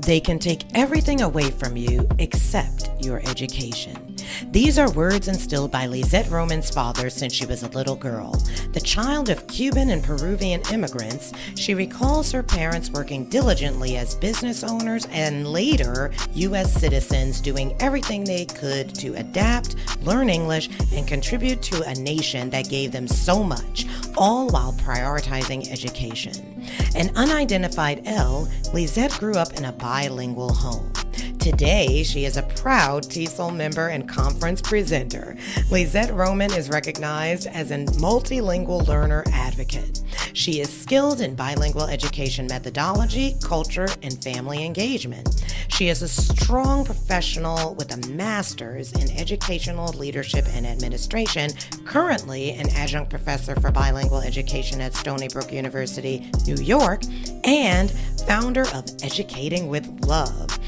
They can take everything away from you except your education. These are words instilled by Lizette Roman's father since she was a little girl. The child of Cuban and Peruvian immigrants, she recalls her parents working diligently as business owners and later U.S. citizens doing everything they could to adapt, learn English, and contribute to a nation that gave them so much, all while prioritizing education. An unidentified L, Lizette grew up in a bilingual home. Today, she is a proud TESOL member and conference presenter. Lizette Roman is recognized as a multilingual learner advocate. She is skilled in bilingual education methodology, culture, and family engagement. She is a strong professional with a master's in educational leadership and administration, currently an adjunct professor for bilingual education at Stony Brook University, New York, and founder of Educating with Love.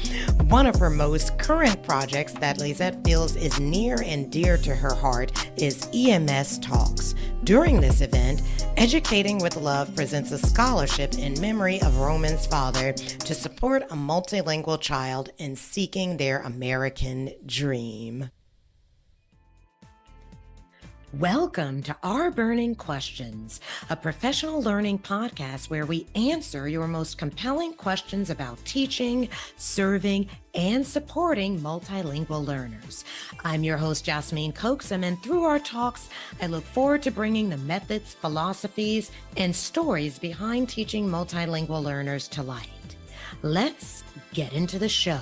One of her most current projects that Lizette feels is near and dear to her heart is EMS Talks. During this event, Educating with Love presents a scholarship in memory of Roman's father to support a multilingual child in seeking their American dream. Welcome to Our Burning Questions, a professional learning podcast where we answer your most compelling questions about teaching, serving, and supporting multilingual learners. I'm your host, Jasmine Coaxum, and through our talks, I look forward to bringing the methods, philosophies, and stories behind teaching multilingual learners to light. Let's get into the show.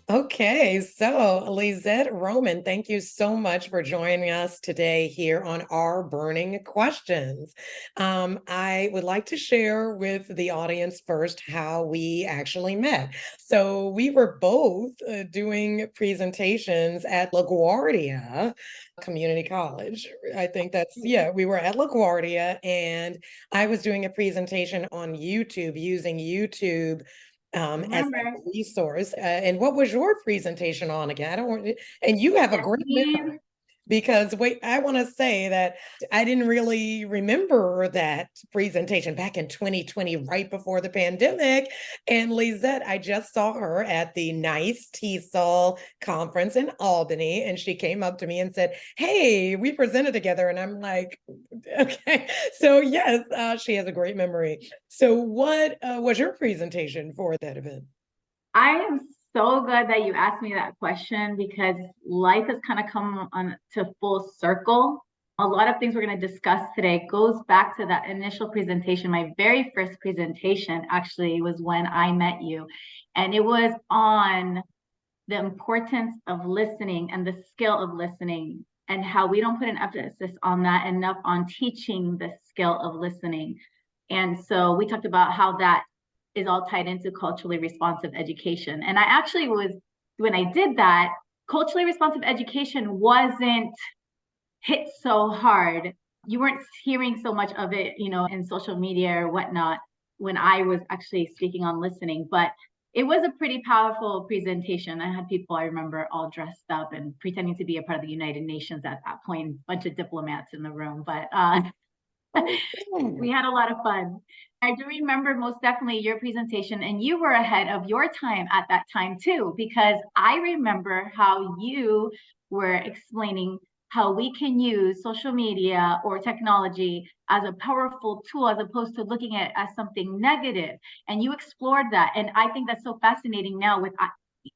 Okay, so Lizette Roman, thank you so much for joining us today here on Our Burning Questions. I would like to share with the audience first how we actually met. So we were both doing presentations at LaGuardia Community College. I think we were at LaGuardia, and I was doing a presentation on YouTube, using YouTube as a resource. And what was your presentation on again? And you have a great memory because I want to say that I didn't really remember that presentation back in 2020, right before the pandemic. And Lizette, I just saw her at the NICE TESOL conference in Albany, and she came up to me and said, "Hey, we presented together." And I'm like, okay. So yes, she has a great memory. So what was your presentation for that event? I am so glad that you asked me that question because life has kind of come on to full circle. A lot of things we're going to discuss today goes back to that initial presentation. My very first presentation actually was when I met you, and it was on the importance of listening and the skill of listening, and how we don't put an emphasis on that enough on teaching the skill of listening. And so we talked about how that is all tied into culturally responsive education. And I actually when I did that, culturally responsive education wasn't hit so hard. You weren't hearing so much of it, in social media or whatnot when I was actually speaking on listening. But it was a pretty powerful presentation. I had people, I remember, all dressed up and pretending to be a part of the United Nations at that point, a bunch of diplomats in the room. But we had a lot of fun. I do remember most definitely your presentation, and you were ahead of your time at that time too, because I remember how you were explaining how we can use social media or technology as a powerful tool as opposed to looking at it as something negative. And you explored that. And I think that's so fascinating now with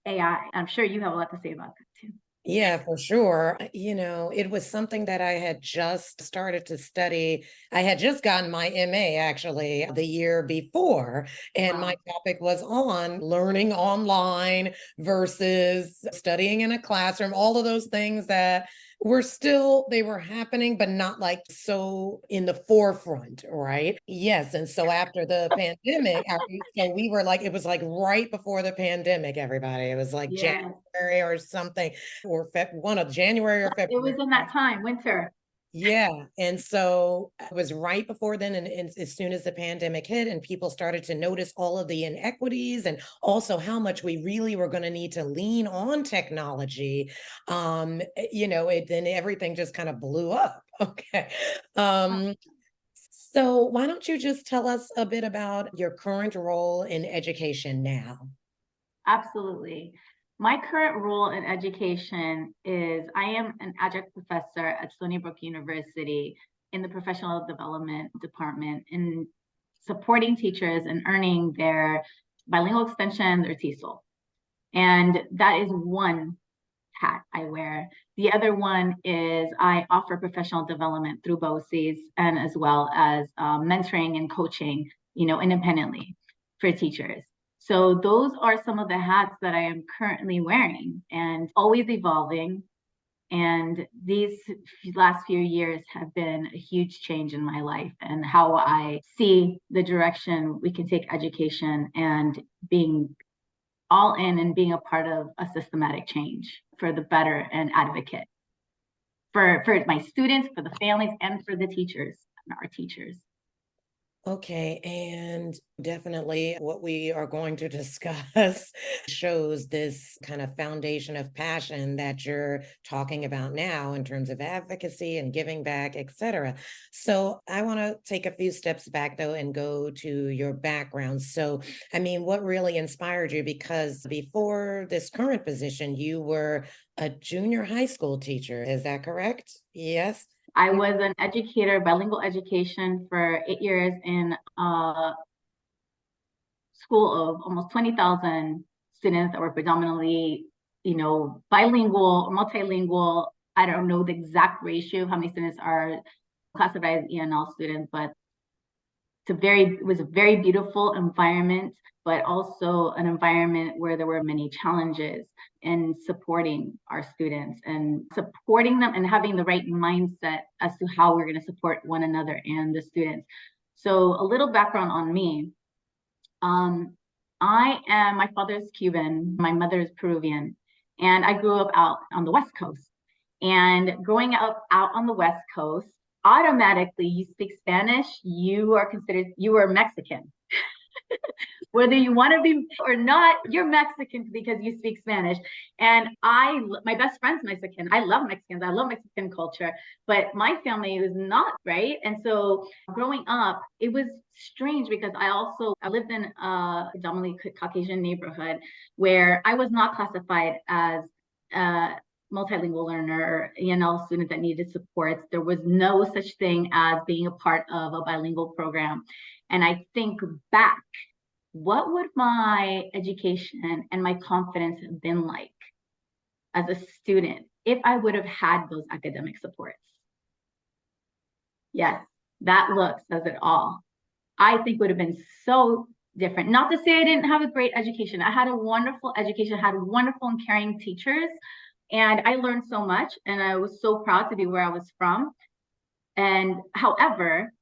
AI. I'm sure you have a lot to say about that too. Yeah, for sure. It was something that I had just started to study. I had just gotten my MA actually the year before, and my topic was on learning online versus studying in a classroom, all of those things that they were happening, but not like so in the forefront, right? Yes. And so after the pandemic, so we were like, it was like right before the pandemic, everybody. It was like January or something, or one of January or February. It was in that time, winter. Yeah. And so it was right before then. And as soon as the pandemic hit and people started to notice all of the inequities and also how much we really were going to need to lean on technology, then everything just kind of blew up. Okay. So, why don't you just tell us a bit about your current role in education now? Absolutely. My current role in education is I am an adjunct professor at Stony Brook University in the professional development department in supporting teachers and earning their bilingual extension, their TESOL. And that is one hat I wear. The other one is I offer professional development through BOCES and as well as mentoring and coaching, independently for teachers. So those are some of the hats that I am currently wearing and always evolving. And these last few years have been a huge change in my life and how I see the direction we can take education and being all in and being a part of a systematic change for the better and advocate for my students, for the families, and for the teachers, our teachers. Okay, and definitely what we are going to discuss shows this kind of foundation of passion that you're talking about now in terms of advocacy and giving back, etc. So I want to take a few steps back though and go to your background. So, I mean, what really inspired you? Because before this current position, you were a junior high school teacher. Is that correct? Yes. I was an educator, bilingual education for 8 years in a school of almost 20,000 students that were predominantly, bilingual, multilingual. I don't know the exact ratio of how many students are classified as ENL students, but it was a very beautiful environment, but also an environment where there were many challenges in supporting our students and supporting them and having the right mindset as to how we're going to support one another and the students. So a little background on me. My father's Cuban, my mother is Peruvian, and I grew up out on the West Coast. And growing up out on the West Coast, automatically you speak Spanish, you are Mexican. Whether you want to be or not, you're Mexican because you speak Spanish. And my best friend's Mexican. I love Mexicans. I love Mexican culture, but my family was not, right? And so growing up, it was strange because I lived in a predominantly Caucasian neighborhood where I was not classified as a multilingual learner or ENL student that needed supports. There was no such thing as being a part of a bilingual program. And I think back, what would my education and my confidence have been like as a student if I would have had those academic supports? Yes, that look says it all. I think would have been so different. Not to say I didn't have a great education. I had a wonderful education, I had wonderful and caring teachers, and I learned so much, and I was so proud to be where I was from. And however,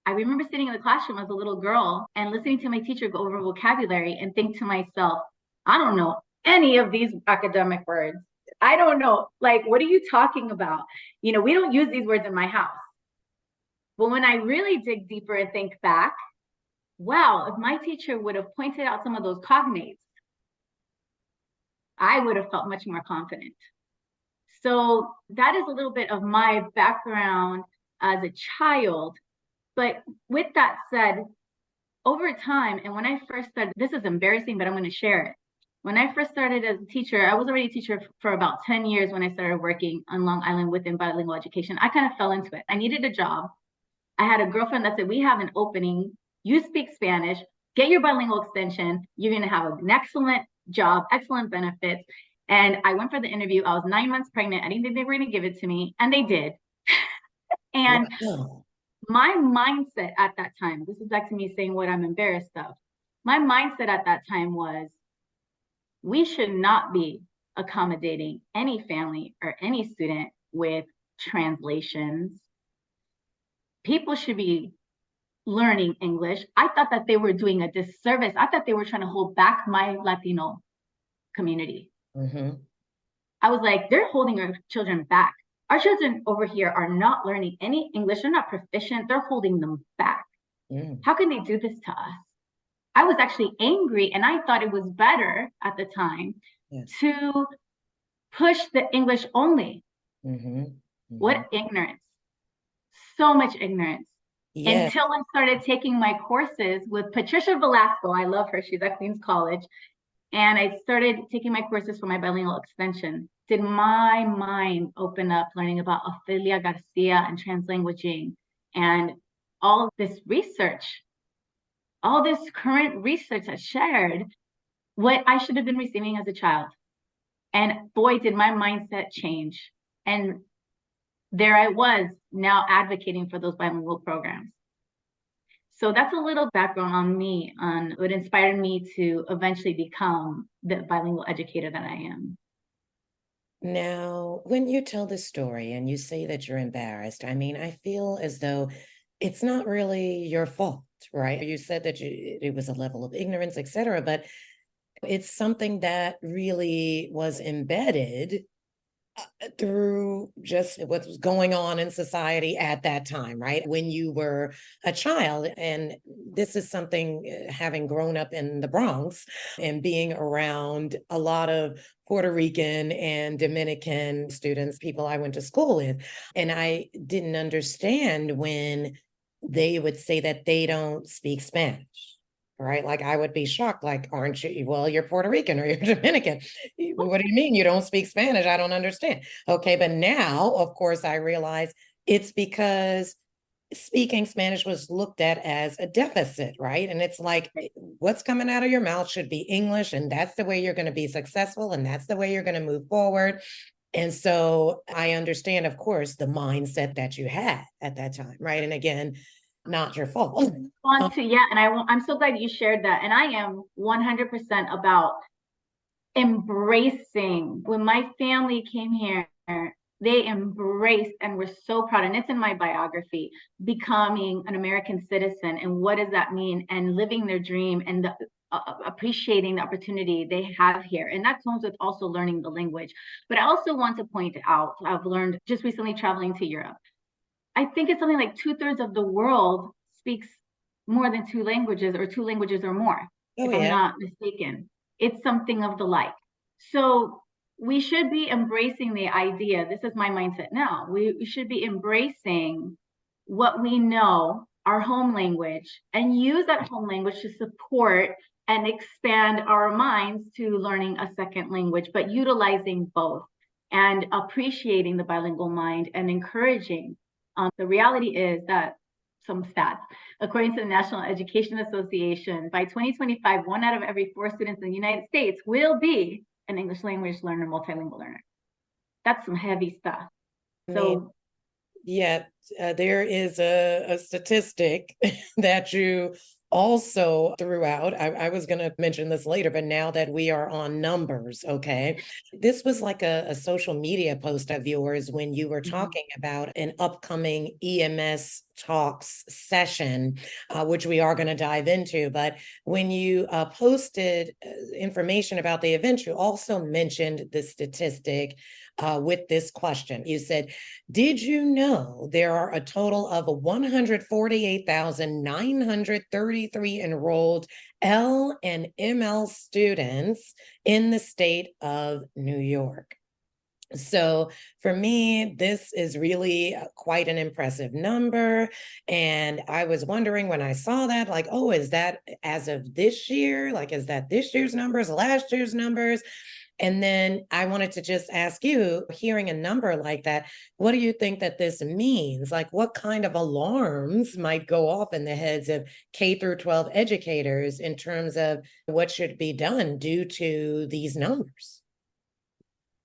I remember sitting in the classroom as a little girl and listening to my teacher go over vocabulary and think to myself, I don't know any of these academic words. I don't know, like, what are you talking about? We don't use these words in my house. But when I really dig deeper and think back, wow, if my teacher would have pointed out some of those cognates, I would have felt much more confident. So that is a little bit of my background as a child. But with that said, over time, and when I first started, this is embarrassing, but I'm going to share it. When I first started as a teacher, I was already a teacher for about 10 years when I started working on Long Island within bilingual education. I kind of fell into it. I needed a job. I had a girlfriend that said, we have an opening. You speak Spanish, get your bilingual extension. You're going to have an excellent job, excellent benefits. And I went for the interview. I was 9 months pregnant. I didn't think they were going to give it to me. And they did. And Wow. my mindset at that time, this is back to me saying what I'm embarrassed of. My mindset at that time was, we should not be accommodating any family or any student with translations. People should be learning English. I thought that they were doing a disservice. I thought they were trying to hold back my Latino community. Mm-hmm. I was like, they're holding our children back. Our children over here are not learning any English. They're not proficient. They're holding them back. How can they do this to us? I was actually angry, and I thought it was better at the time to push the English only. Mm-hmm. Mm-hmm. What ignorance. So much ignorance. Yeah. until I started taking my courses with Patricia Velasco. I love her. She's at Queens College. And I started taking my courses for my bilingual extension. Did my mind open up learning about Ophelia Garcia and translanguaging and all this research, all this current research that's shared, what I should have been receiving as a child. And boy, did my mindset change. And there I was now advocating for those bilingual programs. So that's a little background on me, on what inspired me to eventually become the bilingual educator that I am. Now, when you tell the story and you say that you're embarrassed, I mean, I feel as though it's not really your fault, right? You said that it was a level of ignorance, et cetera, but it's something that really was embedded through just what was going on in society at that time, right? When you were a child. And this is something, having grown up in the Bronx and being around a lot of Puerto Rican and Dominican students, people I went to school with. And I didn't understand when they would say that they don't speak Spanish. Right. Like I would be shocked, like, aren't you? Well, you're Puerto Rican or you're Dominican. What do you mean you don't speak Spanish? I don't understand. Okay. But now, of course, I realize it's because speaking Spanish was looked at as a deficit, right? And it's like what's coming out of your mouth should be English, and that's the way you're going to be successful, and that's the way you're going to move forward. And so I understand, of course, the mindset that you had at that time, right? And again, not your fault. Want to, yeah, and I'm so glad you shared that. And I am 100% about embracing. When my family came here, they embraced and were so proud, and it's in my biography, becoming an American citizen and what does that mean, and living their dream, and appreciating the opportunity they have here. And that comes with also learning the language. But I also want to point out, I've learned just recently traveling to Europe, I think it's something like 2/3 of the world speaks more than two languages, or two languages or more, Oh, if I'm yeah. not mistaken. It's something of the like. So we should be embracing the idea. This is my mindset now. We should be embracing what we know, our home language, and use that home language to support and expand our minds to learning a second language, but utilizing both and appreciating the bilingual mind and encouraging. The reality is that some stats, according to the National Education Association, by 2025, 1 out of every 4 students in the United States will be an English language learner, multilingual learner. That's some heavy stuff. I mean, So yet there is a statistic that you also threw out. I was going to mention this later, but now that we are on numbers, okay, this was like a social media post of yours when you were talking about an upcoming EMS Talks session, which we are going to dive into. But when you posted information about the event, you also mentioned the statistic with this question. You said, did you know there are a total of 148,933 enrolled L and ML students in the state of New York? So for me, this is really quite an impressive number. And I was wondering when I saw that, like, oh, is that as of this year? Like, is that this year's numbers, last year's numbers? And then I wanted to just ask you, hearing a number like that, what do you think that this means? Like, what kind of alarms might go off in the heads of K through 12 educators in terms of what should be done due to these numbers?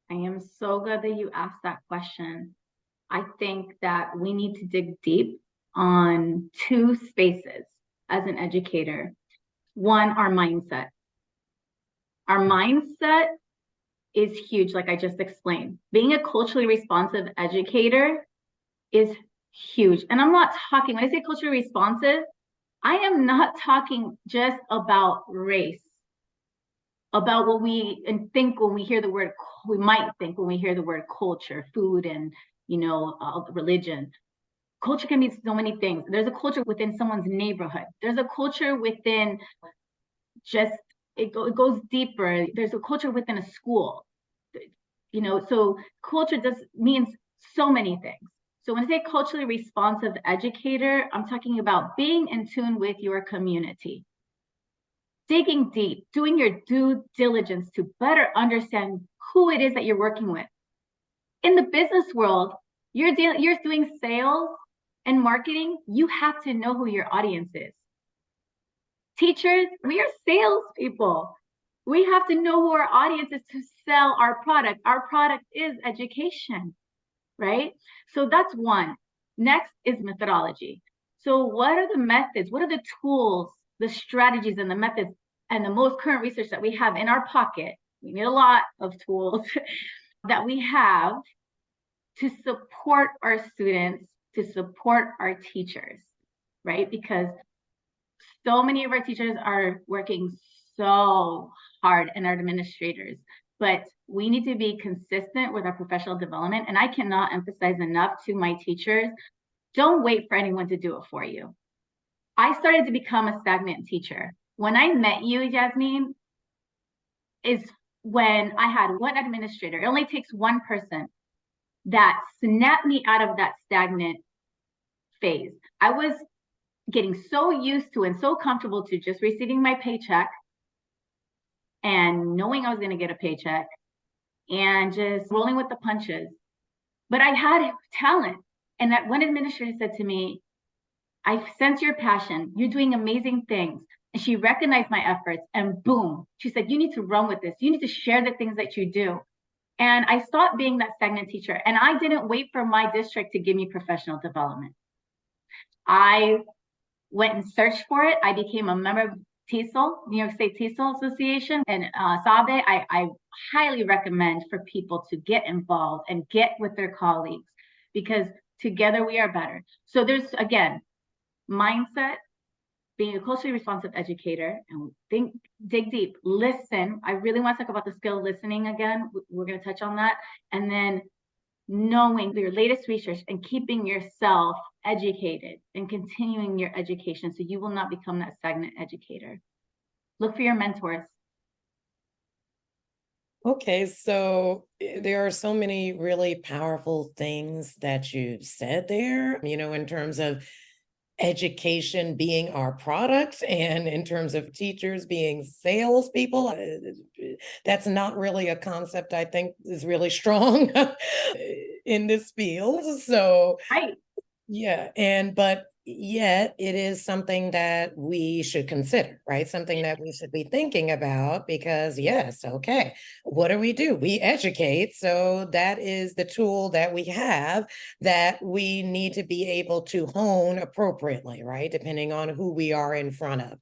I am so glad that you asked that question. I think that we need to dig deep on two spaces as an educator. One, our mindset. Our mindset is huge, like I just explained. Being a culturally responsive educator is huge. And I'm not talking, when I say culturally responsive, I am not talking just about race, about what we think when we hear the word, we might think when we hear the word culture, food, and religion. Culture can be so many things. There's a culture within someone's neighborhood. There's a culture within just, it goes deeper. There's a culture within a school. So culture just means so many things. So when I say culturally responsive educator, I'm talking about being in tune with your community, digging deep, doing your due diligence to better understand who it is that you're working with. In the business world, you're doing sales and marketing, you have to know who your audience is. Teachers, we are salespeople. We have to know who our audience is to sell our product. Our product is education, right? So that's one. Next is methodology. So what are the methods? What are the tools, the strategies, and the methods, and the most current research that we have in our pocket? We need a lot of tools that we have to support our students, to support our teachers, right? Because so many of our teachers are working so hard, and our administrators, but we need to be consistent with our professional development. And I cannot emphasize enough to my teachers, don't wait for anyone to do it for you. I started to become a stagnant teacher. When I met you, Jasmine, is when I had one administrator. It only takes one person that snapped me out of that stagnant phase. I was getting so used to and so comfortable to just receiving my paycheck and knowing I was going to get a paycheck and just rolling with the punches. But I had talent. And that one administrator said to me, I sense your passion. You're doing amazing things. And she recognized my efforts, and boom, she said, you need to run with this. You need to share the things that you do. And I stopped being that stagnant teacher. And I didn't wait for my district to give me professional development. I went and searched for it. I became a member of TESOL, New York State TESOL Association, and SABE. I highly recommend for people to get involved and get with their colleagues, because together we are better. So there's, again, mindset, being a culturally responsive educator, and dig deep, listen. I really want to talk about the skill of listening again. We're going to touch on that. And then knowing your latest research and keeping yourself educated and continuing your education so you will not become that stagnant educator. Look for your mentors. Okay, so there are so many really powerful things that you said there, in terms of education being our product and in terms of teachers being salespeople. That's not really a concept I think is really strong in this field. So, Right. yeah, but yet it is something that we should consider, right? Something that we should be thinking about, because yes, okay, what do? We educate. So that is the tool that we have that we need to be able to hone appropriately, right? Depending on who we are in front of.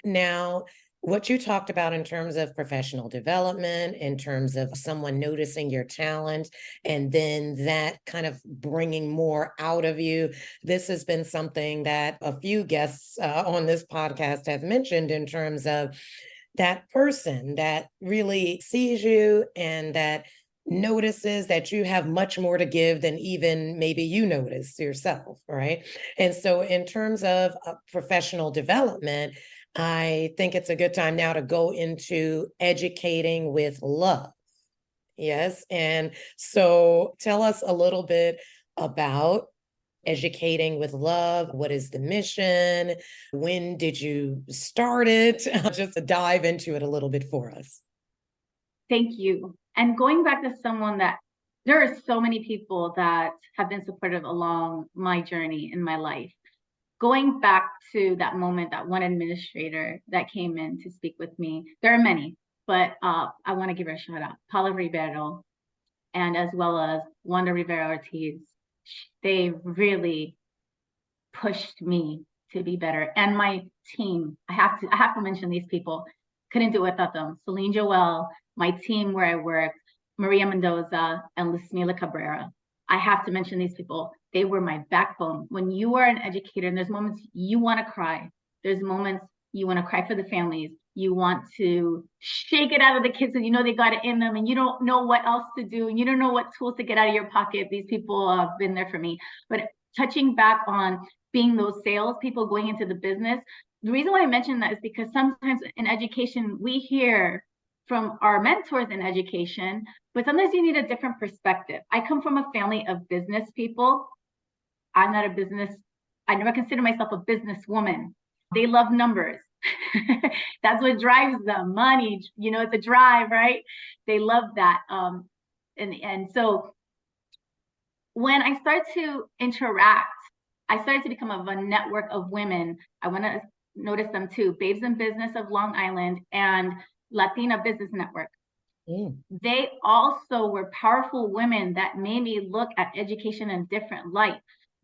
Now, what you talked about in terms of professional development, in terms of someone noticing your talent, and then that kind of bringing more out of you. This has been something that a few guests on this podcast have mentioned, in terms of that person that really sees you and that notices that you have much more to give than even maybe you notice yourself, right? And so in terms of professional development, I think it's a good time now to go into educating with love. Yes. And so tell us a little bit about educating with love. What is the mission? When did you start it? Just to dive into it a little bit for us. Thank you. And going back to someone that there are so many people that have been supportive along my journey in my life. Going back to that moment, that one administrator that came in to speak with me, there are many, but I want to give her a shout out. Paula Ribeiro, and as well as Wanda Rivera Ortiz. They really pushed me to be better. And my team, I have to mention these people. Couldn't do it without them. Celine Joel, my team where I work, Maria Mendoza, and Lismila Cabrera. I have to mention these people. They were my backbone. When you are an educator, and there's moments you want to cry. There's moments you want to cry for the families. You want to shake it out of the kids, and you know they got it in them, and you don't know what else to do, and you don't know what tools to get out of your pocket. These people have been there for me. But touching back on being those sales people going into the business, the reason why I mention that is because sometimes in education, we hear from our mentors in education, but sometimes you need a different perspective. I come from a family of business people, I'm not a business, I never consider myself a businesswoman. They love numbers. That's what drives them. Money, it's a drive, right? They love that. And so when I start to interact, I started to become of a network of women. I want to notice them too. Babes in Business of Long Island and Latina Business Network. They also were powerful women that made me look at education in a different light.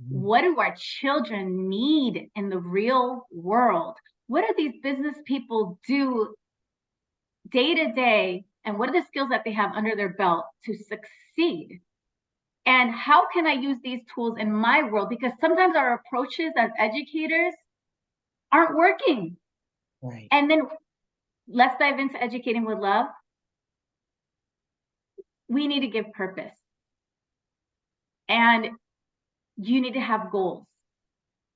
What do our children need in the real world? What do these business people do day to day? And what are the skills that they have under their belt to succeed? And how can I use these tools in my world? Because sometimes our approaches as educators aren't working. Right. And then let's dive into educating with love. We need to give purpose. And you need to have goals.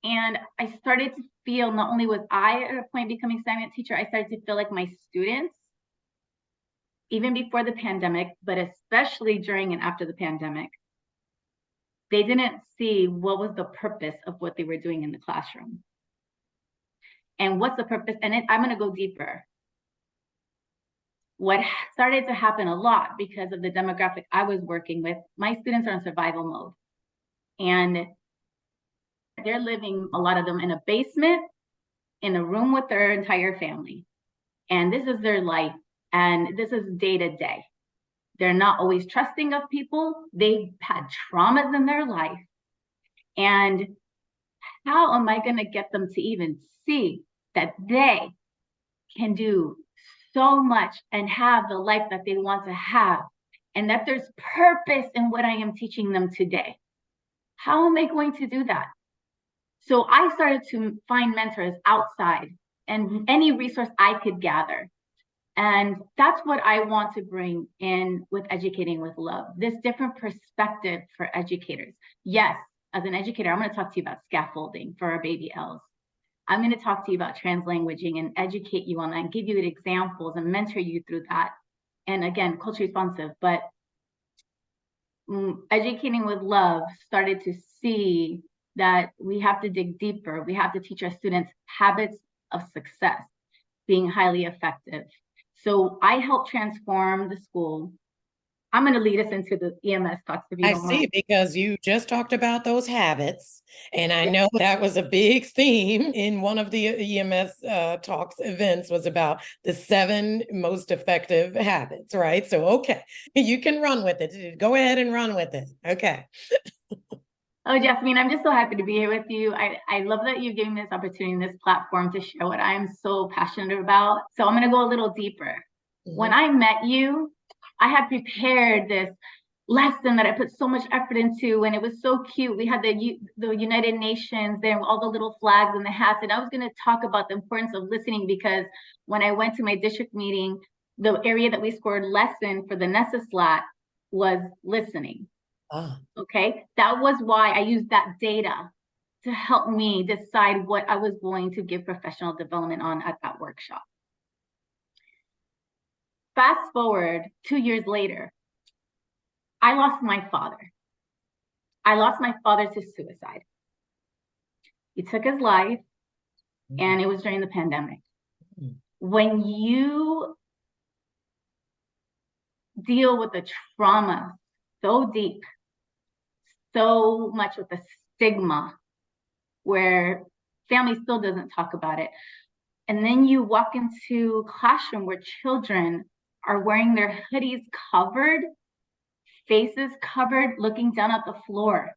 And I started to feel, not only was I at a point becoming a stagnant teacher, I started to feel like my students, even before the pandemic, but especially during and after the pandemic, they didn't see what was the purpose of what they were doing in the classroom. And what's the purpose? And I'm going to go deeper. What started to happen a lot because of the demographic I was working with, my students are in survival mode. And they're living, a lot of them, in a basement, in a room with their entire family. And this is their life. And this is day to day. They're not always trusting of people. They've had traumas in their life. And how am I going to get them to even see that they can do so much and have the life that they want to have, and that there's purpose in what I am teaching them today? How am I going to do that? So I started to find mentors outside and any resource I could gather. And that's what I want to bring in with Educating with Love, this different perspective for educators. Yes, as an educator, I'm going to talk to you about scaffolding for our baby L's. I'm going to talk to you about translanguaging and educate you on that and give you examples and mentor you through that. And again, culture responsive, but Educating with Love started to see that we have to dig deeper. We have to teach our students habits of success, being highly effective. So I help transform the school. I'm going to lead us into the EMS talks, if you I don't see, mind. because you just talked about those habits. And I know that was a big theme in one of the EMS talks events, was about the 7 most effective habits, right? So, okay, you can run with it. Go ahead and run with it. Okay. Oh, Jasmine, I'm just so happy to be here with you. I love that you've given me this opportunity, this platform to share what I'm so passionate about. So I'm going to go a little deeper. When I met you, I had prepared this lesson that I put so much effort into, and it was so cute. We had the United Nations there, all the little flags and the hats, and I was going to talk about the importance of listening, because when I went to my district meeting, the area that we scored lesson for the NESA slat was listening. Okay, that was why I used that data to help me decide what I was going to give professional development on at that workshop. Fast forward 2 years later, I lost my father. I lost my father to suicide. He took his life, and it was during the pandemic. When you deal with the trauma so deep, so much with the stigma, where family still doesn't talk about it, and then you walk into a classroom where children are wearing their hoodies covered, faces covered, looking down at the floor.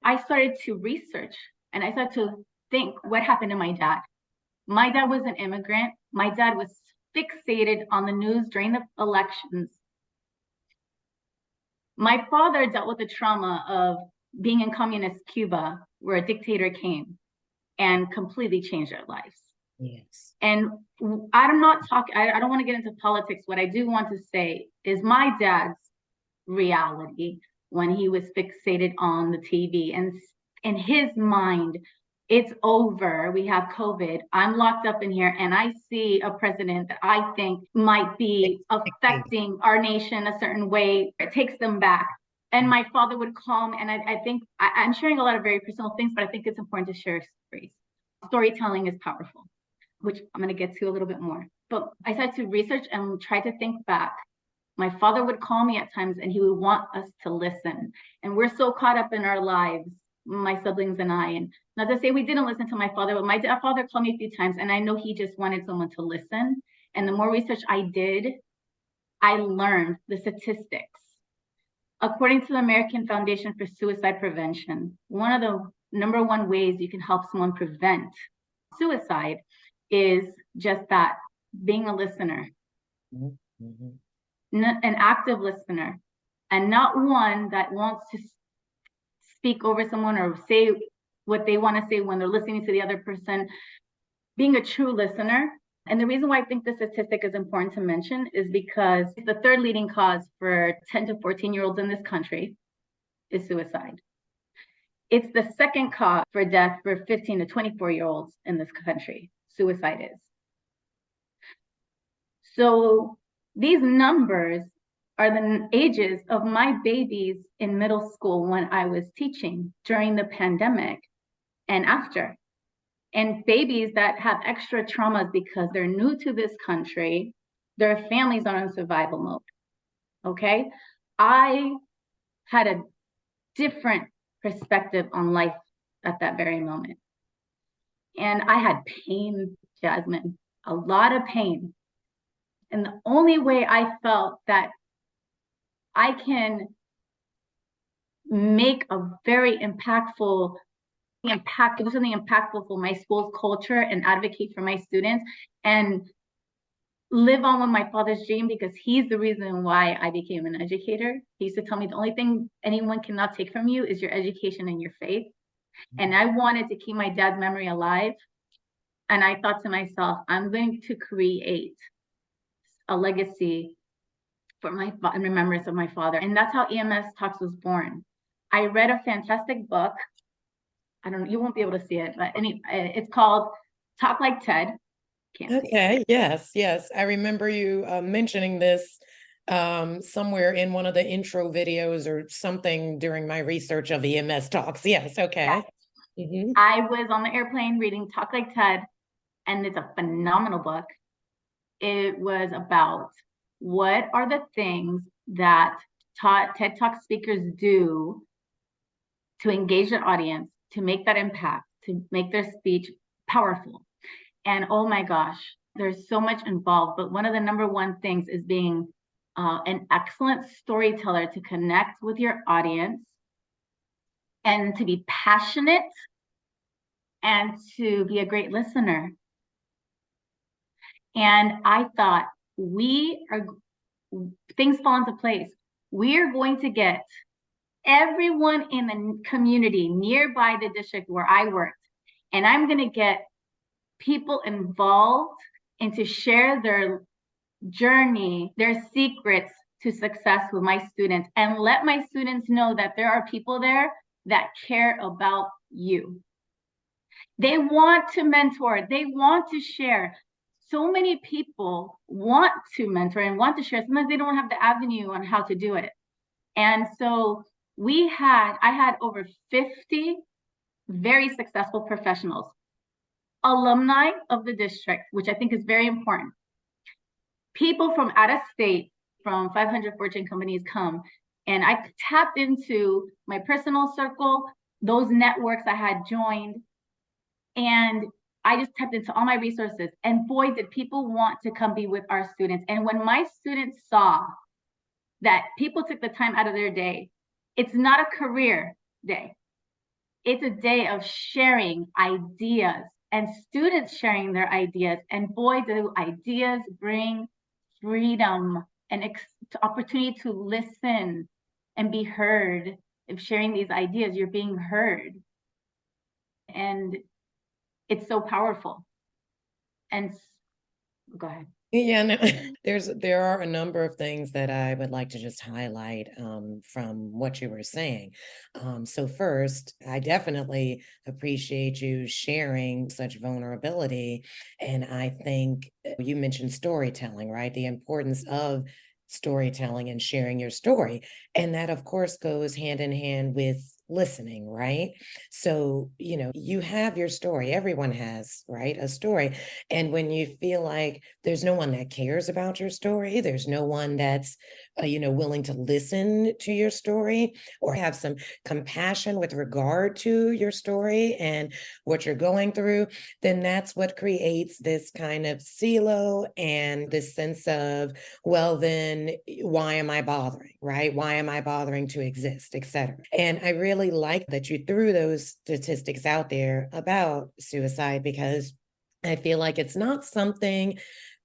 I started to research, and I started to think, what happened to my dad? My dad was an immigrant. My dad was fixated on the news during the elections. My father dealt with the trauma of being in communist Cuba, where a dictator came and completely changed their lives. Yes. And I'm not talking, I don't want to get into politics. What I do want to say is my dad's reality when he was fixated on the TV, and in his mind, it's over. We have COVID. I'm locked up in here, and I see a president that I think might be affecting our nation a certain way. It takes them back. And my father would call me, and I think I'm sharing a lot of very personal things, but I think it's important to share stories. Storytelling is powerful, which I'm going to get to a little bit more. But I started to research and try to think back. My father would call me at times and he would want us to listen. And we're so caught up in our lives, my siblings and I. And not to say we didn't listen to my father, but my father called me a few times and I know he just wanted someone to listen. And the more research I did, I learned the statistics. According to the American Foundation for Suicide Prevention, one of the number one ways you can help someone prevent suicide is just that, being a listener, an active listener, and not one that wants to speak over someone or say what they want to say when they're listening to the other person. Being a true listener. And the reason why I think the statistic is important to mention is because the third leading cause for 10 to 14-year-olds in this country is suicide. It's the second cause for death for 15 to 24-year-olds in this country. Suicide is. So these numbers are the ages of my babies in middle school when I was teaching during the pandemic and after. And babies that have extra traumas because they're new to this country, their families are in survival mode. Okay? I had a different perspective on life at that very moment. And I had pain, Jasmine, a lot of pain. And the only way I felt that I can make a very do something impactful for my school's culture and advocate for my students and live on with my father's dream, because he's the reason why I became an educator. He used to tell me the only thing anyone cannot take from you is your education and your faith. And I wanted to keep my dad's memory alive. And I thought to myself, I'm going to create a legacy for in remembrance of my father. And that's how EMS Talks was born. I read a fantastic book. You won't be able to see it, but it's called Talk Like Ted. Okay, yes. I remember you mentioning this somewhere in one of the intro videos or something during my research of EMS Talks. Yes, okay. Yeah. I was on the airplane reading Talk Like Ted, and it's a phenomenal book. It was about what are the things that TED Talk speakers do to engage the audience, to make that impact, to make their speech powerful. And oh my gosh, there's so much involved. But one of the number one things is being an excellent storyteller to connect with your audience and to be passionate and to be a great listener. And I thought things fall into place. We're going to get everyone in the community nearby the district where I worked, and I'm going to get people involved and to share their journey, their secrets to success with my students, and let my students know that there are people there that care about you. They want to mentor, they want to share. So many people want to mentor and want to share. Sometimes they don't have the avenue on how to do it. And so I had over 50 very successful professionals, alumni of the district, which I think is very important. People from out of state, from 500 Fortune companies come, and I tapped into my personal circle, those networks I had joined, and I just tapped into all my resources. And boy, did people want to come be with our students. And when my students saw that people took the time out of their day, it's not a career day. It's a day of sharing ideas and students sharing their ideas. And boy, do ideas bring freedom and opportunity to listen and be heard. If sharing these ideas, you're being heard. And it's so powerful. And go ahead. Yeah, no, there are a number of things that I would like to just highlight from what you were saying. So first, I definitely appreciate you sharing such vulnerability. And I think you mentioned storytelling, right? The importance of storytelling and sharing your story. And that, of course, goes hand in hand with listening, right? So, you have your story. Everyone has, right? A story. And when you feel like there's no one that cares about your story, there's no one that's, willing to listen to your story or have some compassion with regard to your story and what you're going through, then that's what creates this kind of silo and this sense of, well, then why am I bothering, right? Why am I bothering to exist, etc. And I really like that you threw those statistics out there about suicide, because I feel like it's not something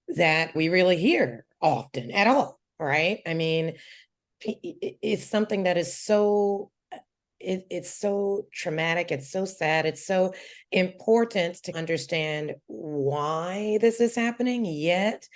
that we really hear often at all, right? I mean, it's something that is so it's so traumatic, it's so sad, it's so important to understand why this is happening, yet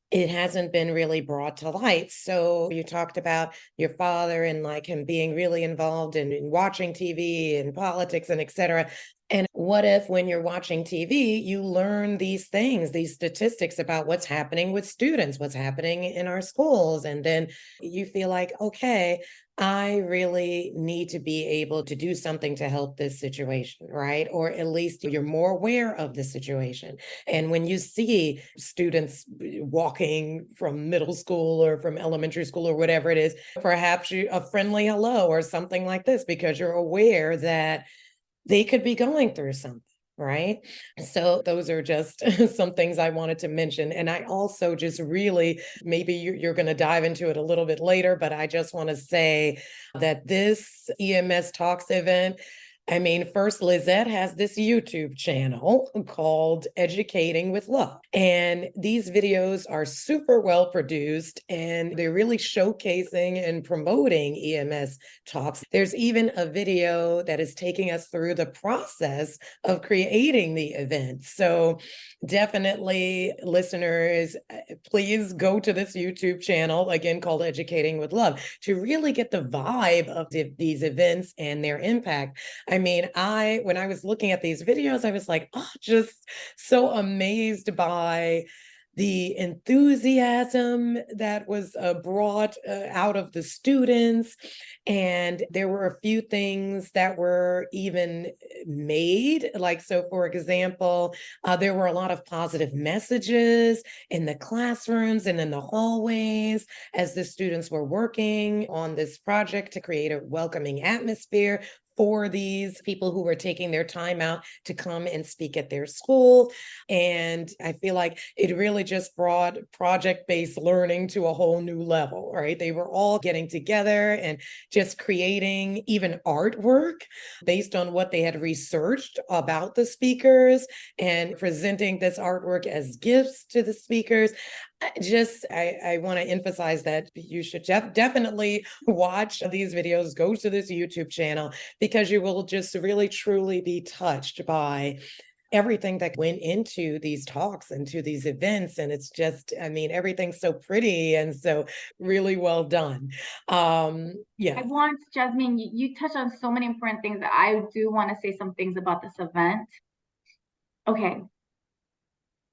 it hasn't been really brought to light. So you talked about your father and like him being really involved in watching TV and politics and etc. And what if when you're watching TV, you learn these things, these statistics about what's happening with students, what's happening in our schools, and then you feel like, okay, I really need to be able to do something to help this situation, right? Or at least you're more aware of the situation. And when you see students walking from middle school or from elementary school or whatever it is, perhaps a friendly hello or something like this, because you're aware that they could be going through something. Right. So those are just some things I wanted to mention. And I also just really, maybe you're going to dive into it a little bit later, but I just want to say that this EMS Talks event, I mean, first, Lizette has this YouTube channel called Educating with Love. And these videos are super well produced and they're really showcasing and promoting EMS Talks. There's even a video that is taking us through the process of creating the event. So definitely, listeners, please go to this YouTube channel, again, called Educating with Love, to really get the vibe of these events and their impact. I mean, when I was looking at these videos, I was like, oh, just so amazed by the enthusiasm that was brought out of the students. And there were a few things that were even made. Like, so for example, there were a lot of positive messages in the classrooms and in the hallways as the students were working on this project to create a welcoming atmosphere for these people who were taking their time out to come and speak at their school. And I feel like it really just brought project-based learning to a whole new level, right? They were all getting together and just creating even artwork based on what they had researched about the speakers and presenting this artwork as gifts to the speakers. I want to emphasize that you should definitely watch these videos, go to this YouTube channel, because you will just really truly be touched by everything that went into these talks and to these events. And it's just, I mean, everything's so pretty and so really well done. Yeah. Jasmine, you touched on so many important things that I do want to say some things about this event. Okay.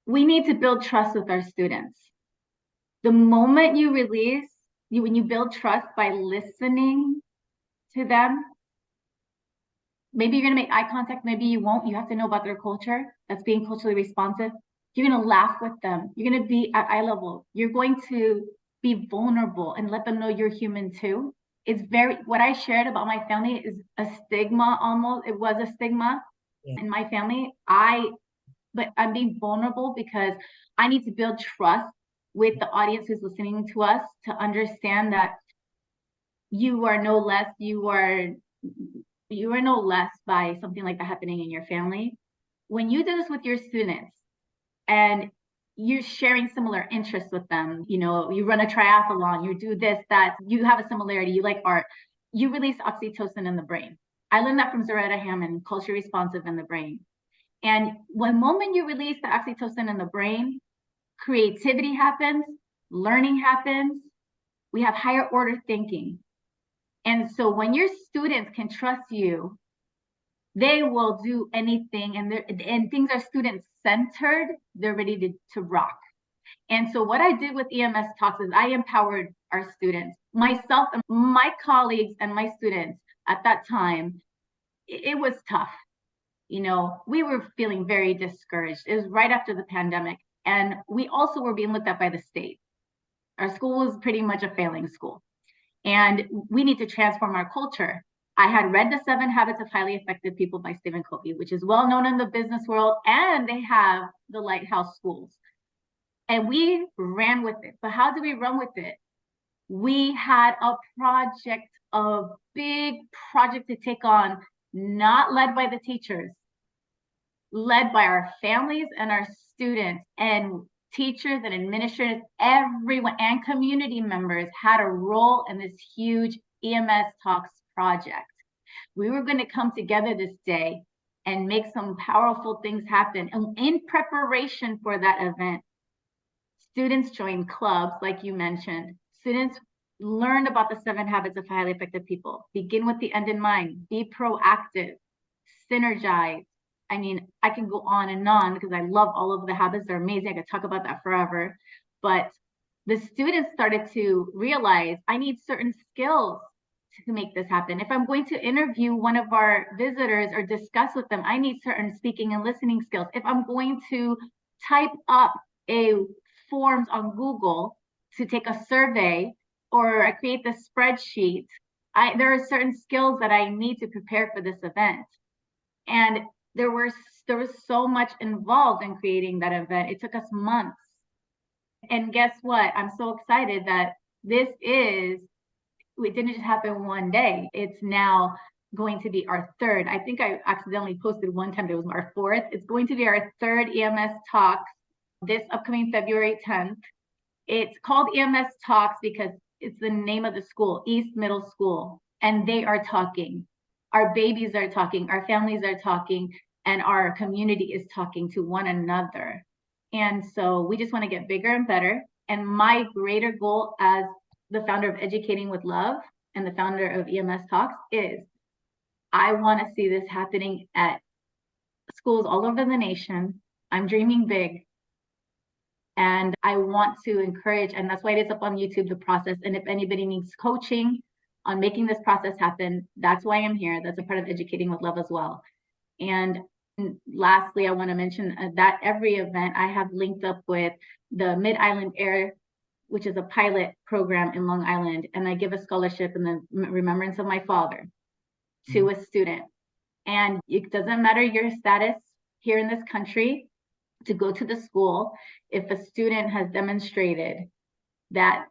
We need to build trust with our students. The moment you release, when you build trust by listening to them, maybe you're going to make eye contact, maybe you won't. You have to know about their culture. That's being culturally responsive. You're going to laugh with them. You're going to be at eye level. You're going to be vulnerable and let them know you're human too. What I shared about my family is a stigma almost. It was a stigma in my family. But I'm being vulnerable because I need to build trust with the audience who's listening to us to understand that you are no less by something like that happening in your family. When you do this with your students and you're sharing similar interests with them, you run a triathlon, you do this, that, you have a similarity, you like art, you release oxytocin in the brain. I learned that from Zaretta Hammond, culture responsive in the brain. And one moment you release the oxytocin in the brain, creativity happens, learning happens, we have higher order thinking. And so when your students can trust you, they will do anything, and things are student centered, they're ready to rock. And so what I did with EMS Talks is I empowered our students. Myself and my colleagues and my students at that time, it was tough. You know, we were feeling very discouraged. It was right after the pandemic. And we also were being looked at by the state. Our school was pretty much a failing school. And we need to transform our culture. I had read The 7 Habits of Highly Effective People by Stephen Covey, which is well known in the business world, and they have the Lighthouse Schools. And we ran with it. But how do we run with it? We had a project, a big project to take on, not led by the teachers, led by our families and our students, and teachers and administrators, everyone, and community members had a role in this huge EMS Talks project. We were going to come together this day and make some powerful things happen. And in preparation for that event, students joined clubs, like you mentioned. Students learned about the 7 habits of highly effective people. Begin with the end in mind. Be proactive. Synergize. I mean, I can go on and on because I love all of the habits. They're amazing. I could talk about that forever. But the students started to realize I need certain skills to make this happen. If I'm going to interview one of our visitors or discuss with them, I need certain speaking and listening skills. If I'm going to type up a forms on Google to take a survey or I create the spreadsheet, there are certain skills that I need to prepare for this event. And there was so much involved in creating that event. It took us months. And guess what? I'm so excited that it didn't just happen one day. It's now going to be our third. I think I accidentally posted one time, it was our fourth. It's going to be our third EMS Talks this upcoming February 10th. It's called EMS Talks because it's the name of the school, East Middle School, and they are talking. Our babies are talking, our families are talking, and our community is talking to one another. And so we just want to get bigger and better. And my greater goal as the founder of Educating with Love and the founder of EMS Talks is I want to see this happening at schools all over the nation. I'm dreaming big. And I want to encourage, and that's why it is up on YouTube, the process. And if anybody needs coaching on making this process happen, that's why I'm here. That's a part of Educating with Love as well. And lastly, I want to mention that every event I have linked up with the Mid-Island Air, which is a pilot program in Long Island. And I give a scholarship in the remembrance of my father to a student. And it doesn't matter your status here in this country to go to the school. If a student has demonstrated that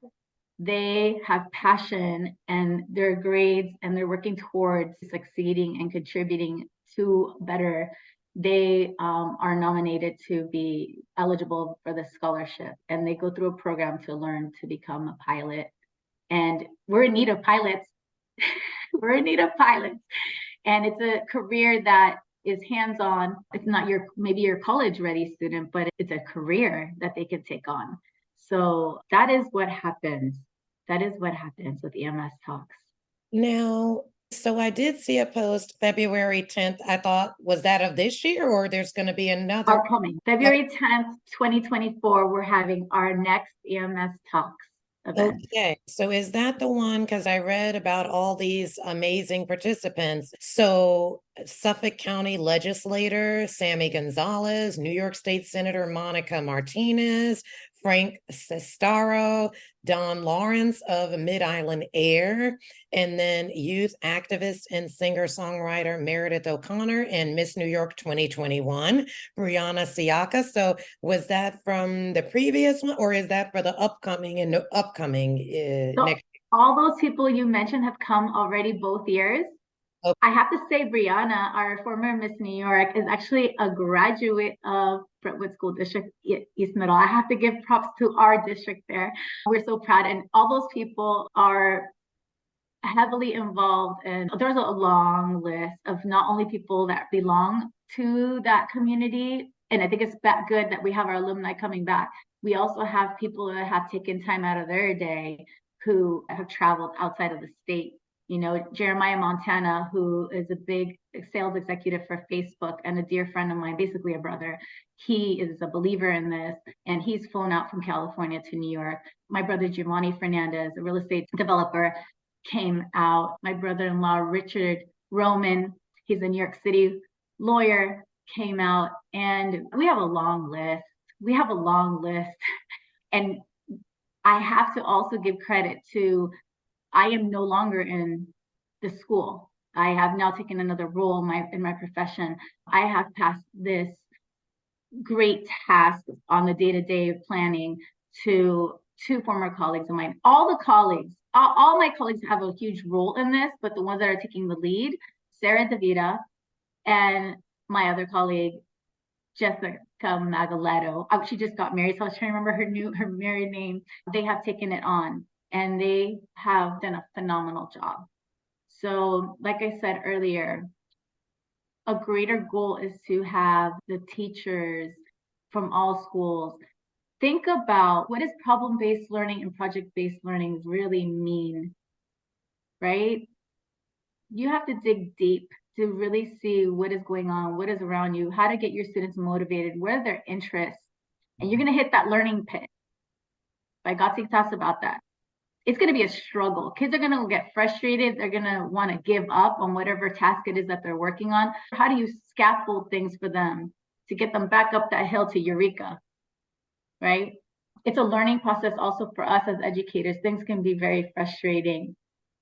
they have passion and their grades and they're working towards succeeding and contributing to better, they are nominated to be eligible for the scholarship. And they go through a program to learn to become a pilot. And we're in need of pilots. We're in need of pilots. And it's a career that is hands-on. It's not maybe your college-ready student, but it's a career that they can take on. So that is what happens. That is what happens with EMS Talks. Now, so I did see a post February 10th. I thought, was that of this year or there's going to be another? Upcoming. February 10th, 2024, we're having our next EMS Talks event. Okay, so is that the one? Because I read about all these amazing participants. So Suffolk County legislator Sammy Gonzalez, New York State Senator Monica Martinez, Frank Sestaro, Don Lawrence of Mid-Island Air, and then youth activist and singer-songwriter Meredith O'Connor and Miss New York 2021, Brianna Siaka. So was that from the previous one, or is that for the upcoming and the upcoming next? All those people you mentioned have come already both years. Okay. I have to say Brianna, our former Miss New York, is actually a graduate of Brentwood School District East Middle. I have to give props to our district there. We're so proud. And all those people are heavily involved. And there's a long list of not only people that belong to that community. And I think it's good that we have our alumni coming back. We also have people that have taken time out of their day who have traveled outside of the state Jeremiah Montana, who is a big sales executive for Facebook and a dear friend of mine, basically a brother. He is a believer in this, and he's flown out from California to New York. My brother Giovanni Fernandez, a real estate developer, came out. My brother-in-law Richard Roman, he's a New York City lawyer, came out, and we have a long list. And I have to also give credit to, I am no longer in the school. I have now taken another role in my profession. I have passed this great task on the day-to-day planning to two former colleagues of mine. All my colleagues have a huge role in this, but the ones that are taking the lead, Sarah DeVita and my other colleague, Jessica Magaletto. She just got married, so I was trying to remember her married name. They have taken it on, and they have done a phenomenal job. So, like I said earlier, a greater goal is to have the teachers from all schools think about, what does problem-based learning and project-based learning really mean, right? You have to dig deep to really see what is going on, what is around you, how to get your students motivated, what are their interests, and you're going to hit that learning pit. Vygotsky talks about that. It's going to be a struggle. Kids are going to get frustrated. They're going to want to give up on whatever task it is that they're working on. How do you scaffold things for them to get them back up that hill to Eureka, right? It's a learning process also for us as educators. Things can be very frustrating,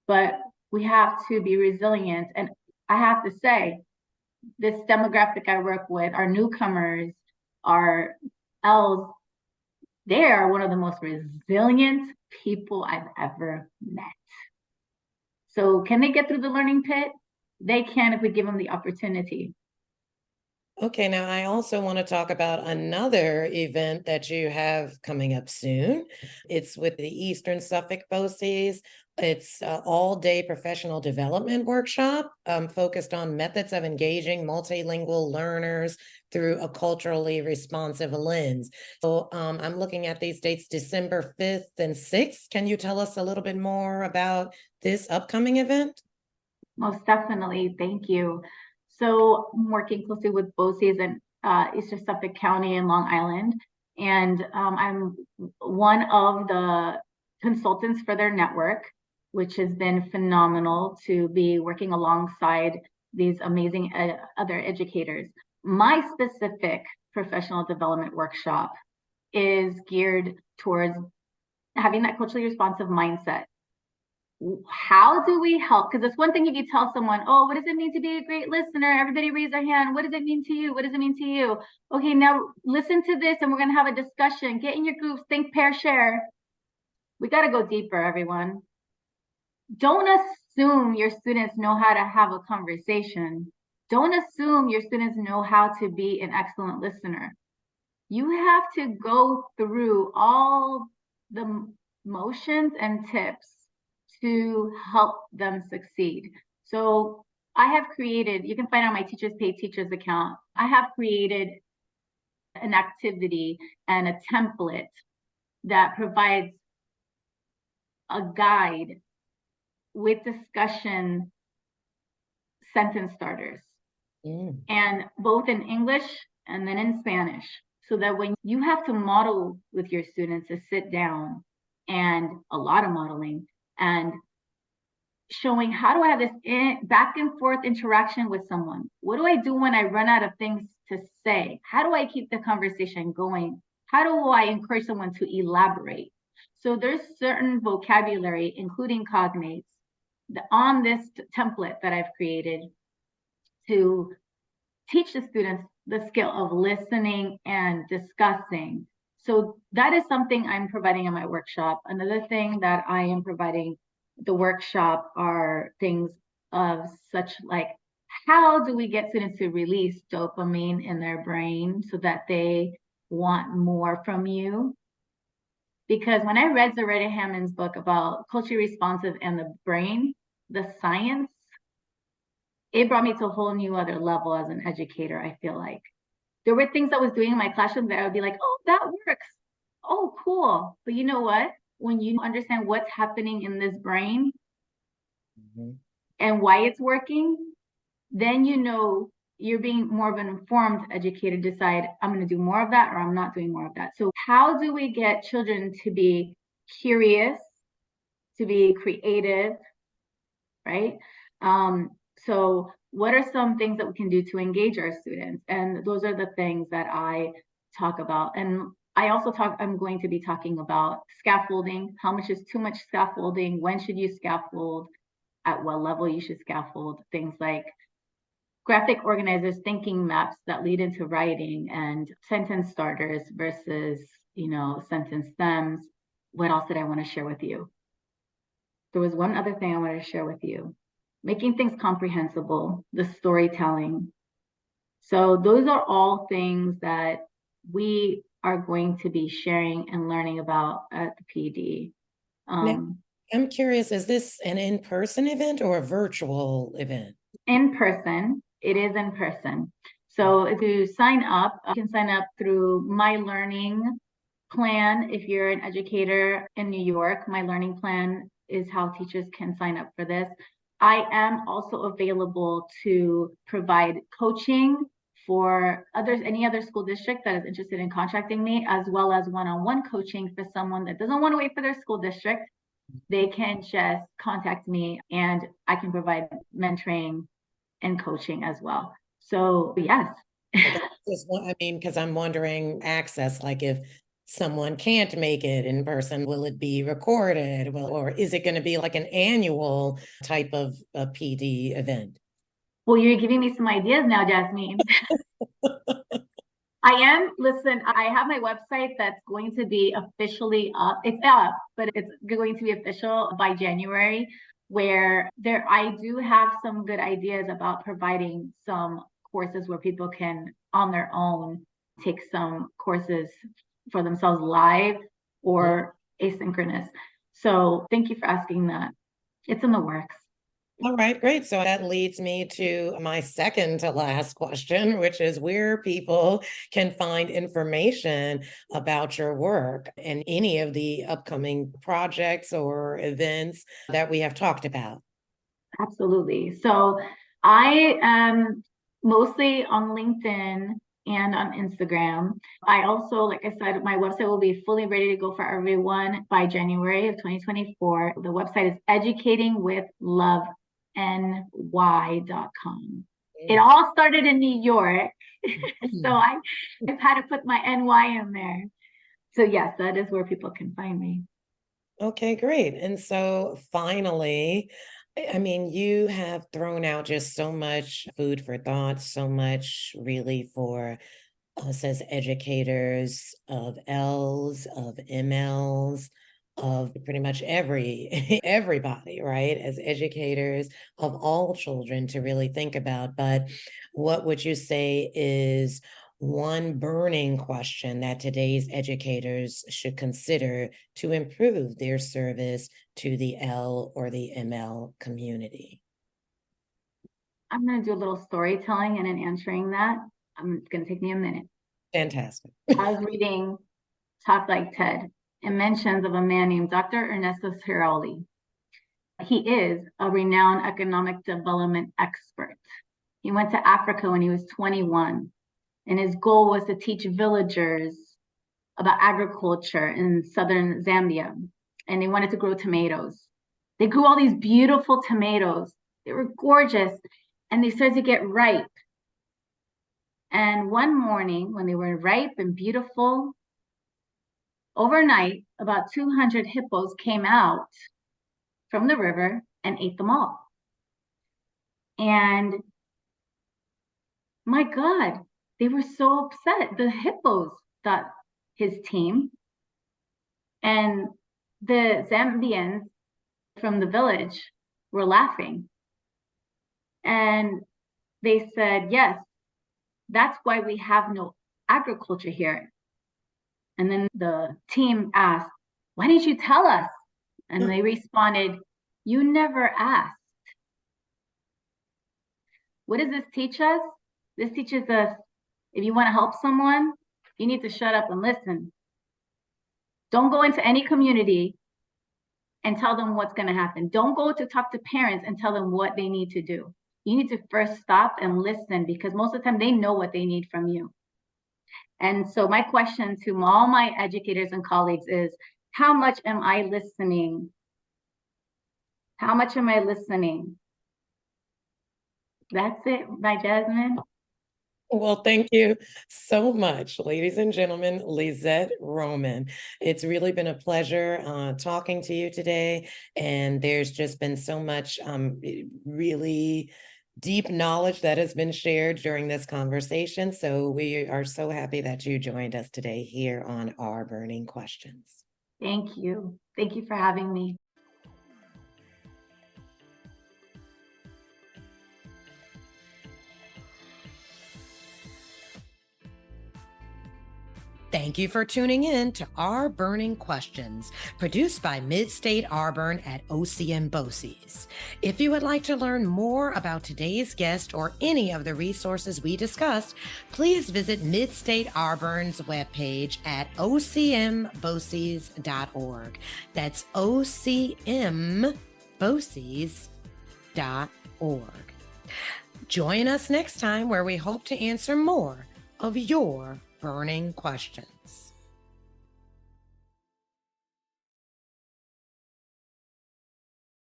but we have to be resilient. And I have to say, this demographic I work with, our newcomers, our L's, they are one of the most resilient people I've ever met. So can they get through the learning pit? They can if we give them the opportunity. Okay, now I also want to talk about another event that you have coming up soon. It's with the Eastern Suffolk BOCES. It's an all-day professional development workshop focused on methods of engaging multilingual learners through a culturally responsive lens. So I'm looking at these dates, December 5th and 6th. Can you tell us a little bit more about this upcoming event? Most definitely. Thank you. So I'm working closely with BOCES in Eastern Suffolk County and Long Island. And I'm one of the consultants for their network, which has been phenomenal to be working alongside these amazing other educators. My specific professional development workshop is geared towards having that culturally responsive mindset. How do we help? Because it's one thing if you tell someone, oh, what does it mean to be a great listener? Everybody raise their hand. What does it mean to you? What does it mean to you? Okay, now listen to this and we're going to have a discussion. Get in your groups, think, pair, share. We got to go deeper, everyone. Don't assume your students know how to have a conversation. Don't assume your students know how to be an excellent listener. You have to go through all the motions and tips to help them succeed. So I have created, you can find on my Teachers Pay Teachers account, I have created an activity and a template that provides a guide with discussion sentence starters, and both in English and then in Spanish, so that when you have to model with your students, to sit down and a lot of modeling and showing, how do I have this back and forth interaction with someone? What do I do when I run out of things to say? How do I keep the conversation going? How do I encourage someone to elaborate? So there's certain vocabulary, including cognates, on this template that I've created to teach the students the skill of listening and discussing. So that is something I'm providing in my workshop. Another thing that I am providing the workshop are things of such like, how do we get students to release dopamine in their brain so that they want more from you? Because when I read Zaretta Hammond's book about culturally responsive and the brain, the science, it brought me to a whole new other level as an educator. I feel like there were things I was doing in my classroom that I would be like, oh, that works. Oh, cool. But you know what? When you understand what's happening in this brain, and why it's working, then you know you're being more of an informed educator, decide I'm going to do more of that or I'm not doing more of that. So how do we get children to be curious, to be creative, right? So what are some things that we can do to engage our students? And those are the things that I talk about. And I'm going to be talking about scaffolding. How much is too much scaffolding? When should you scaffold? At what level you should scaffold? Things like graphic organizers, thinking maps that lead into writing, and sentence starters versus, sentence stems. What else did I want to share with you? There was one other thing I wanted to share with you. Making things comprehensible, the storytelling. So those are all things that we are going to be sharing and learning about at the PD. Now, I'm curious, is this an in-person event or a virtual event? In person. It is in person. So to sign up, you can sign up through My Learning Plan. If you're an educator in New York, My Learning Plan is how teachers can sign up for this. I am also available to provide coaching for any other school district that is interested in contracting me, as well as one-on-one coaching for someone that doesn't want to wait for their school district. They can just contact me and I can provide mentoring and coaching as well. So yes. Because I'm wondering access, like if someone can't make it in person, will it be recorded? Or is it going to be like an annual type of a PD event? Well, you're giving me some ideas now, Jasmine. Listen, I have my website that's going to be officially up. It's up, but it's going to be official by January, where I do have some good ideas about providing some courses where people can, on their own, take some courses for themselves live or asynchronous. So thank you for asking that. It's in the works. All right, great. So that leads me to my second to last question, which is where people can find information about your work and any of the upcoming projects or events that we have talked about. Absolutely. So I am mostly on LinkedIn and on Instagram. I also, like I said, my website will be fully ready to go for everyone by January of 2024. The website is educatingwithloveny.com. It all started in New York. So I've had to put my NY in there. So yes, that is where people can find me. Okay, great. And so finally, you have thrown out just so much food for thought, so much really for us as educators of L's, of ML's, of pretty much everybody, right? As educators of all children to really think about. But what would you say is one burning question that today's educators should consider to improve their service to the L or the ML community? I'm going to do a little storytelling and in answering that. It's going to take me a minute. Fantastic. I was reading Talk Like TED and mentions of a man named Dr. Ernesto Ciroli. He is a renowned economic development expert. He went to Africa when he was 21, and his goal was to teach villagers about agriculture in southern Zambia, and they wanted to grow tomatoes. They grew all these beautiful tomatoes. They were gorgeous, and they started to get ripe. And one morning, when they were ripe and beautiful, overnight, about 200 hippos came out from the river and ate them all. And my God, they were so upset. The hippos thought his team, and the Zambians from the village were laughing. And they said, yes, that's why we have no agriculture here. And then the team asked, why didn't you tell us? And they responded, you never asked. What does this teach us? This teaches us, if you want to help someone, you need to shut up and listen. Don't go into any community and tell them what's going to happen. Don't go to talk to parents and tell them what they need to do. You need to first stop and listen, because most of the time they know what they need from you. And so my question to all my educators and colleagues is, how much am I listening? How much am I listening? That's it, my Jasmine. Well, thank you so much, ladies and gentlemen, Lizette Roman. It's really been a pleasure talking to you today. And there's just been so much really deep knowledge that has been shared during this conversation. So we are so happy that you joined us today here on Our Burning Questions. Thank you. Thank you for having me. Thank you for tuning in to Our Burning Questions, produced by Mid-State Auburn at OCM BOCES. If you would like to learn more about today's guest or any of the resources we discussed, please visit Mid-State Auburn's webpage at ocmboces.org. That's ocmboces.org. Join us next time, where we hope to answer more of your burning questions.